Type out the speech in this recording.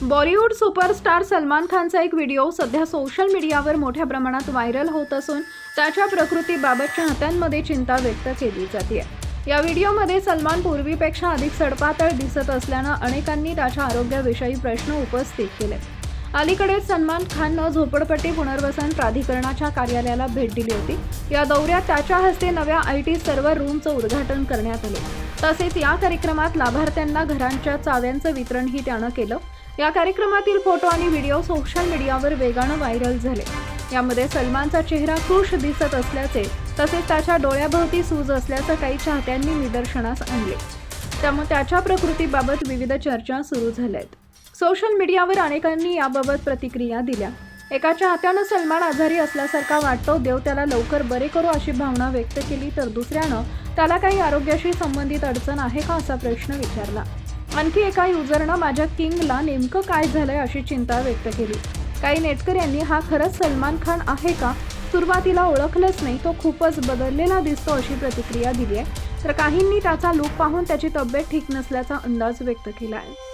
Bollywood superstar Salman खानचा एक video सध्या सोशल मीडियावर मोठ्या प्रमाणात व्हायरल होत असून त्याच्या प्रकृतीबाबत चाहत्यांमध्ये चिंता व्यक्त केली जाते। या व्हिडिओमध्ये सलमान पूर्वीपेक्षा अधिक सडपातळ दिसत असल्यानं अनेकांनी त्याच्या आरोग्याविषयी प्रश्न उपस्थित केले। अलीकडेच सलमान खाननं झोपडपट्टी पुनर्वसन प्राधिकरणाच्या कार्यालयाला भेट दिली होती। या दौऱ्यात त्याच्या हस्ते नव्या IT सर्व्हर रूमचं उद्घाटन करण्यात आले। तसेच या कार्यक्रमात लाभार्थ्यांना घरांच्या चाव्यांचं वितरणही त्यानं केलं। या कार्यक्रमातील फोटो आणि व्हिडिओ सोशल मीडियावर वेगानं व्हायरल झाले। यामध्ये सलमानचा चेहरा खुश दिसत असल्याचे तसेच त्याच्या डोळ्याभोवती सूज असल्याचं काही चाहत्यांनी निदर्शनास आणले। त्यामुळे त्याच्या प्रकृतीबाबत विविध चर्चा सुरू झाल्या आहेत। सोशल मीडियावर अनेकांनी याबाबत प्रतिक्रिया दिल्या। एका चाहत्यानं सलमान आजारी असल्यासारखा वाटतो, देव त्याला लवकर बरे करो अशी भावना व्यक्त केली, तर दुसऱ्यानं त्याला काही आरोग्याशी संबंधित अडचण आहे का असा प्रश्न विचारला। आणखी एका युजरनं माझ्या किंगला नेमकं काय झालंय अशी चिंता व्यक्त केली। काही नेटकऱ्यांनी हा खरंच सलमान खान आहे का, सुरुवातीला ओळखलंच नाही, तो खूपच बदललेला दिसतो अशी प्रतिक्रिया दिली आहे। तर काहींनी त्याचा लूक पाहून त्याची तब्येत ठीक नसल्याचा अंदाज व्यक्त केला आहे।